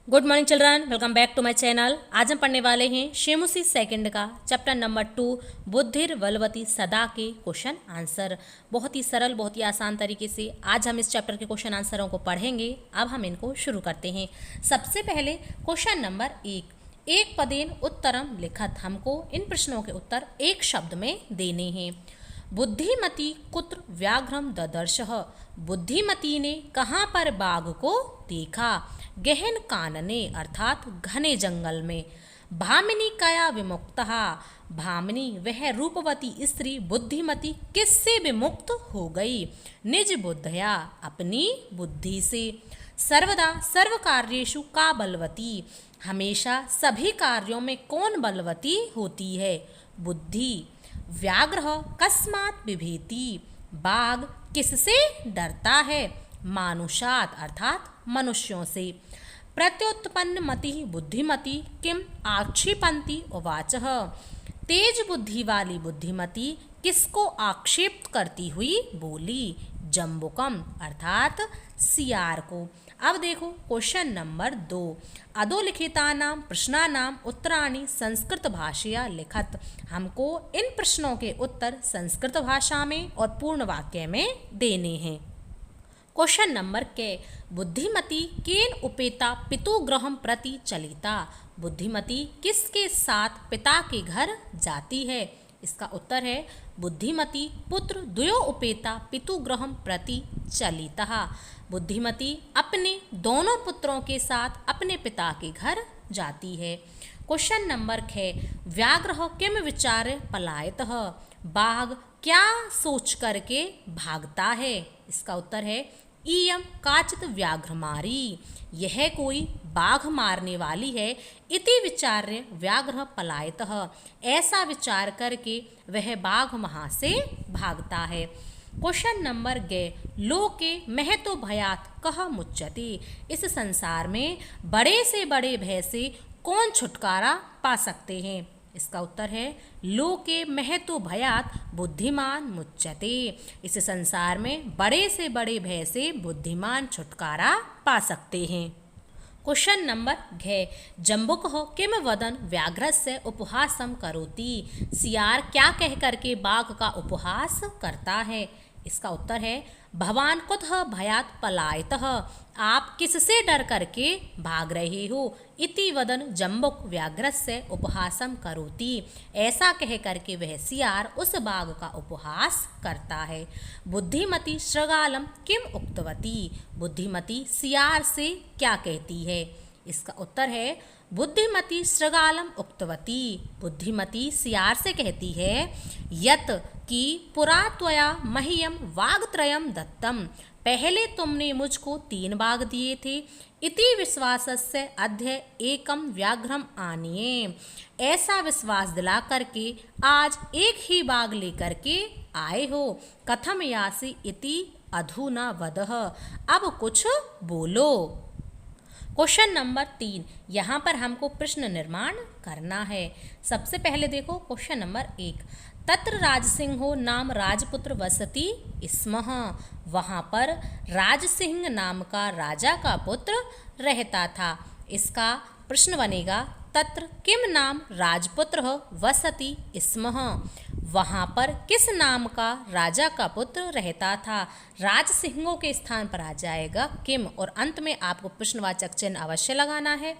Good morning children, welcome back to my channel. आज हम पढ़ने वाले हैं शेमुसी सेकंड का चैप्टर नंबर 2 बुद्धिर बलवती सदा के क्वेश्चन आंसर। बहुत ही सरल, बहुत ही आसान तरीके से आज हम इस चैप्टर के क्वेश्चन आंसरों को पढ़ेंगे। अब हम इनको शुरू करते हैं। सबसे पहले क्वेश्चन नंबर 1, एक पदेन उत्तरम लिखत। हमको इन प्रश्नों के उत्तर एक शब्द में देने हैं। बुद्धिमती कुत्र व्याघ्रम ददर्शः। बुद्धिमती ने कहाँ पर बाघ को देखा? गहन कानने अर्थात घने जंगल में। भामिनी कया विमुक्तः। भामिनी वह रूपवती स्त्री बुद्धिमती किससे विमुक्त हो गई? निज बुद्धया अपनी बुद्धि से। सर्वदा सर्व कार्येषु का बलवती। हमेशा सभी कार्यों में कौन बलवती होती है? बुद्धि। व्याघ्र कस्मात् बिभेति। बाघ किससे डरता है? मानुषात् अर्थात मनुष्यों से। प्रत्युत्पन्न मति बुद्धिमती किम आक्षेपन्ति उवाचः। तेज बुद्धि वाली बुद्धिमती किसको आक्षेप करती हुई बोली? जम्बुकम अर्थात सियार को। अब देखो क्वेश्चन नंबर 2, अधोलिखितानां प्रश्नानां उत्तराणि संस्कृत भाषया लिखत। हमको इन प्रश्नों के उत्तर संस्कृत भाषा में और पूर्ण वाक्य में देने हैं। क्वेश्चन नंबर के, बुद्धिमती केन उपेता पितुगृहं प्रति चलिता। बुद्धिमती किसके साथ पिता के घर जाती है? इसका उत्तर है बुद्धिमती पुत्र द्वयो उपेता पितुगृहं प्रति चलिता। बुद्धिमती अपने दोनों पुत्रों के साथ अपने पिता के घर जाती है। क्वेश्चन नंबर 6, व्याघ्र किम विचार्य पलायतः। बाघ क्या सोच करके भागता है? इसका उत्तर है इयम काचित व्याघ्रमारी। यह कोई बाघ मारने वाली है। इति विचार्य व्याघ्र पलायतः। ऐसा विचार करके वह बाघ वहाँ से भागता है। क्वेश्चन नंबर 11, लोके महतो भयात कह मुच्यते। इस संसार में बड़े से बड़े भय से कौन छुटकारा पा सकते हैं? इसका उत्तर है लोके महतो भयात बुद्धिमान मुच्यते। इस संसार में बड़े से बड़े भय से बुद्धिमान छुटकारा पा सकते हैं। क्वेश्चन नंबर 6, जम्बुक किम वदन व्याघ्रस्य उपहासम करोति। सियार क्या कह करके बाघ का उपहास करता है? इसका उत्तर है भवान कुतः भयात पलायतः। आप किससे डर करके भाग रहे हो? इति वदन जम्बुक व्याघ्रस्य उपहासम करोति। ऐसा कह करके वह सियार उस बाघ का उपहास करता है। बुद्धिमती श्रृगालम किम उक्तवती। बुद्धिमती सियार से क्या कहती है? इसका उत्तर है बुद्धिमती श्रृगालम उक्तवती। बुद्धिमती सियार से कहती है यत कि पुरा त्वया मह्यम वागत्रयम दत्तम। पहले तुमने मुझको 3 बाघ दिए थे। इति विश्वासस्य अद्य एकम व्याघ्रम आनिये। ऐसा विश्वास दिला करके आज एक ही बाघ लेकर के आए हो। कथम यासि इति अधुना वदः। अब कुछ बोलो। क्वेश्चन नंबर 3, यहाँ पर हमको प्रश्न निर्माण करना है। सबसे पहले देखो क्वेश्चन नंबर 1, तत्र राजसिंहो नाम राजपुत्र वसति स्मः। वहाँ पर राजसिंह नाम का राजा का पुत्र रहता था। इसका प्रश्न बनेगा तत्र किम नाम राजपुत्र वसति स्मः। वहाँ पर किस नाम का राजा का पुत्र रहता था? राजसिंहों के स्थान पर आ जाएगा किम, और अंत में आपको प्रश्नवाचक चिन्ह अवश्य लगाना है।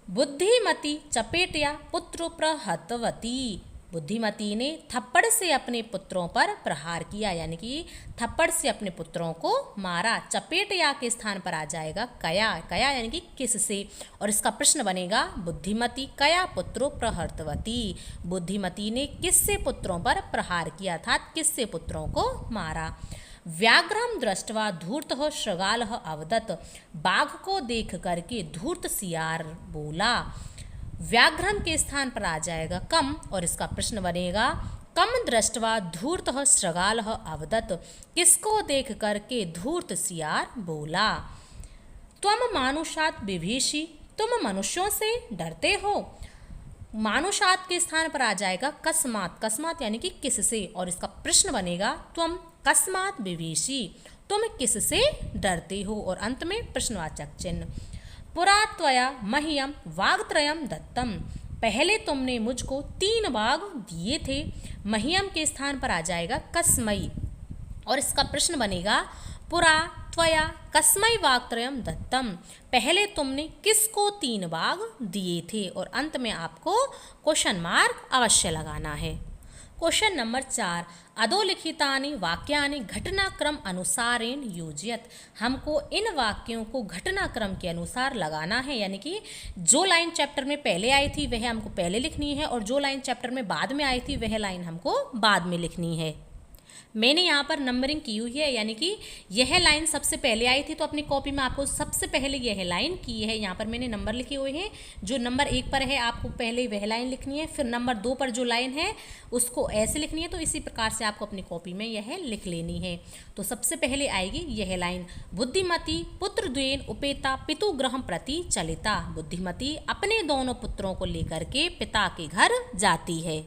बुद्धिमती चपेटया पुत्र प्रहतवती। बुद्धिमती ने थप्पड़ से अपने पुत्रों पर प्रहार किया, यानी कि थप्पड़ से अपने पुत्रों को मारा। चपेटया के स्थान पर आ जाएगा कया। कया यानी कि किससे, और इसका प्रश्न बनेगा बुद्धिमती कया पुत्रो प्रहर्तवती। बुद्धिमती ने किससे पुत्रों पर प्रहार किया था, किससे पुत्रों को मारा। व्याघ्रम दृष्ट्वा धूर्तः श्रृगालः अवदत्। बाघ को देख करके धूर्त सियार बोला। व्याघ्रम के स्थान पर आ जाएगा कम, और इसका प्रश्न बनेगा कम दृष्ट्वा धूर्तः श्रृगालः अवदत्। किसको देख करके धूर्त सियार बोला। त्वम मानुषात् बिभीषि। तुम मनुष्यों से डरते हो। मानुषात् के स्थान पर आ जाएगा कस्मात्। कस्मात् यानी कि किससे, और इसका प्रश्न बनेगा त्वम कस्मात् बिभीषि। तुम किससे डरते हो, और अंत में प्रश्नवाचक चिन्ह। पुरा त्वया मह्यम वागत्रयम दत्तम, पहले तुमने मुझको 3 बाग दिए थे। मह्यम के स्थान पर आ जाएगा कस्मई, और इसका प्रश्न बनेगा पुरा त्वया कस्मै वागत्रयम दत्तम, पहले तुमने किसको 3 बाग दिए थे। और अंत में आपको क्वेश्चन मार्क अवश्य लगाना है। क्वेश्चन नंबर 4, अधोलिखितानि वाक्यानि घटनाक्रम अनुसारेण योजयत, हमको इन वाक्यों को घटनाक्रम के अनुसार लगाना है, यानी कि जो लाइन चैप्टर में पहले आई थी वह हमको पहले लिखनी है, और जो लाइन चैप्टर में बाद में आई थी वह लाइन हमको बाद में लिखनी है। मैंने यहाँ पर नंबरिंग की हुई है, यानी कि यह लाइन सबसे पहले आई थी तो अपनी कॉपी में आपको सबसे पहले यह लाइन की है। यहाँ पर मैंने नंबर लिखे हुए हैं, जो नंबर 1 पर है आपको पहले वह लाइन लिखनी है, फिर नंबर 2 पर जो लाइन है उसको ऐसे लिखनी है। तो इसी प्रकार से आपको अपनी कॉपी में यह लिख लेनी है। तो सबसे पहले आएगी यह लाइन, बुद्धिमती पुत्र द्वेन उपेता पितु गृहम प्रति चलिता, बुद्धिमती अपने दोनों पुत्रों को लेकर के पिता के घर जाती है।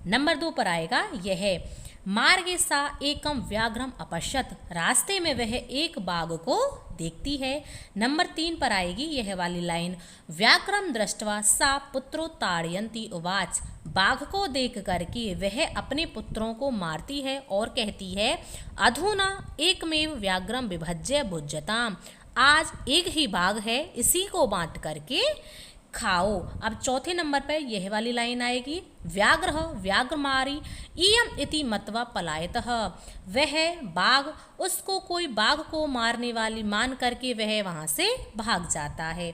नंबर 2 पर आएगा यह, मार्गे सा एकम व्याघ्रम अपश्यत, रास्ते में वह एक बाघ को देखती है। नंबर 3 पर आएगी यह वाली लाइन, व्याघ्रम दृष्ट्वा सा पुत्रो ताड़यन्ति उवाच, बाघ को देख करके वह अपने पुत्रों को मारती है और कहती है, अधुना एकमेव व्याघ्रम विभज्य भुज्यताम, आज एक ही बाघ है, इसी को बांट करके खाओ। अब चौथे नंबर पर यह वाली लाइन आएगी, व्याघ्र व्याघ्रमारी इयम इति मत्वा पलायतः, वह बाघ उसको कोई बाघ को मारने वाली मान करके वह वहाँ से भाग जाता है।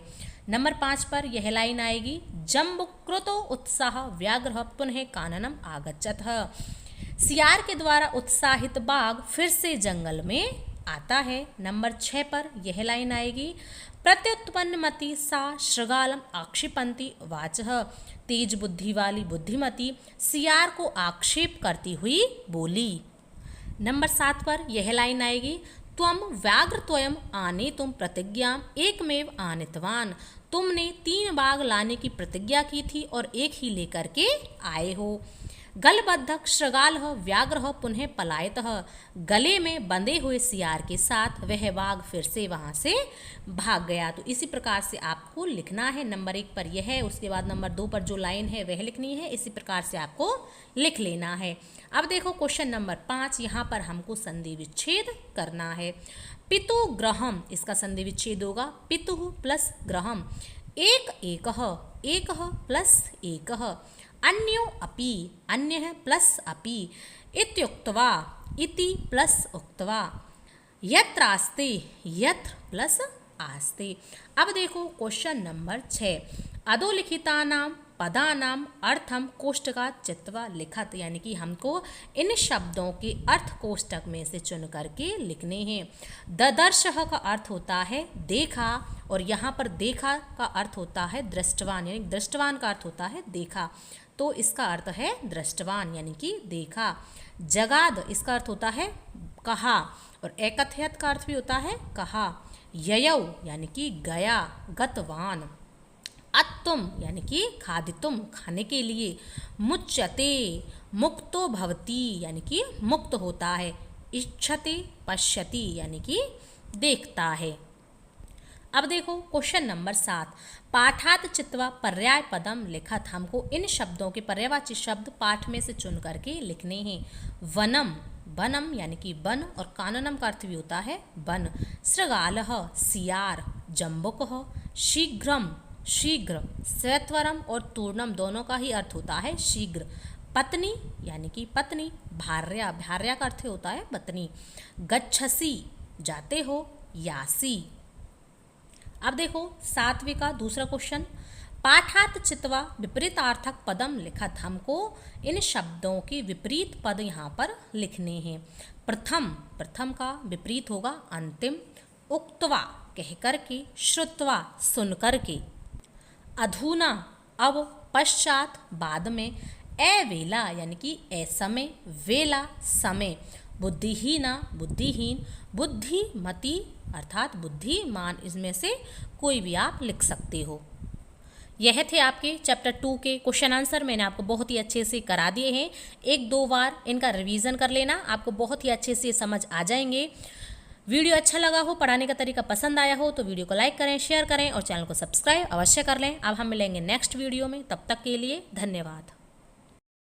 नंबर 5 पर यह लाइन आएगी, जम्बुकृतो उत्साह व्याघ्र पुनः काननम आगच्छतः, सियार के द्वारा उत्साहित बाघ फिर से जंगल में आता है। नंबर 6 पर यह लाइन आएगी, प्रत्युत्पन्नमति सा शृगालम आक्षिपंती वाचः, तेज बुद्धि वाली बुद्धिमती सियार को आक्षेप करती हुई बोली। नंबर 7 पर यह लाइन आएगी, त्वम व्याघ्रत्वयम आने तुम प्रतिज्ञाम एकमेव आनितवान, तुमने 3 बाघ लाने की प्रतिज्ञा की थी और एक ही लेकर के आए हो। गलबद्धक शृगाल व्याघ्र पुनः पलायतः, गले में बंधे हुए सियार के साथ वह बाघ फिर से वहाँ से भाग गया। तो इसी प्रकार से आपको लिखना है। नंबर 1 पर यह है, उसके बाद नंबर 2 पर जो लाइन है वह लिखनी है। इसी प्रकार से आपको लिख लेना है। अब देखो क्वेश्चन नंबर 5, यहाँ पर हमको संधि विच्छेद करना है। पितु ग्रहम, इसका संधि विच्छेद होगा पितु प्लस ग्रहम, एक एकः, एकः प्लस एकः, अन्यो अपि, अन्यः प्लस अपि, इत्युक्त्वा, इति प्लस उक्त्वा, यत्र आस्ते, यत्र प्लस आस्ते। अब देखो क्वेश्चन नंबर 6, अधोलिखितानां पदानाम अर्थम कोष्टकात् चित्वा लिखत, यानी कि हमको इन शब्दों के अर्थ कोष्टक में से चुन करके लिखने हैं। ददर्शः का अर्थ होता है देखा, और यहाँ पर देखा का अर्थ होता है दृष्टवान, यानी दृष्टवान का अर्थ होता है देखा, तो इसका अर्थ है दृष्टवान यानी कि देखा। जगाद, इसका अर्थ होता है कहा, और एकथयत का अर्थ भी होता है कहा। ययौ यानी कि गया, गतवान। अत्तुम यानी कि खादितुम, खाने के लिए। मुच्यते, मुक्तो भवति यानी कि मुक्त होता है। इच्छते, पश्यति यानी कि देखता है। अब देखो क्वेश्चन नंबर 7, पाठात चित्वा पर्याय पदम लिखत, हमको इन शब्दों के पर्यायवाची शब्द पाठ में से चुन करके लिखने हैं। वनम, वनम यानी कि वन, और काननम का अर्थ भी होता है वन। सृगालः, सियार। जम्बुकः, शीघ्रम, शीघ्र। सत्वरम और तूर्णम दोनों का ही अर्थ होता है शीघ्र। पत्नी यानी कि पत्नी। भार्या, भार्या का अर्थ होता है पत्नी। गच्छसि, जाते हो। यासी। अब देखो 7वें का दूसरा क्वेश्चन, पाठात चित्वा विपरीतार्थक पदम लिखत, हमको इन शब्दों के विपरीत पद यहाँ पर लिखने हैं। प्रथम, प्रथम का विपरीत होगा अंतिम। उक्त्वा, कह करके। श्रुत्वा, सुन करके। अधुना, अब। पश्चात, बाद में। अवेला यानी कि असमय। वेला, समय। बुद्धिहीना, बुद्धिहीन। बुद्धिमती अर्थात बुद्धिमान, इसमें से कोई भी आप लिख सकते हो। यह थे आपके चैप्टर 2 के क्वेश्चन आंसर। मैंने आपको बहुत ही अच्छे से करा दिए हैं। 1-2 बार इनका रिवीजन कर लेना, आपको बहुत ही अच्छे से समझ आ जाएंगे। वीडियो अच्छा लगा हो, पढ़ाने का तरीका पसंद आया हो तो वीडियो को लाइक करें, शेयर करें और चैनल को सब्सक्राइब अवश्य कर लें। अब हम मिलेंगे नेक्स्ट वीडियो में, तब तक के लिए धन्यवाद।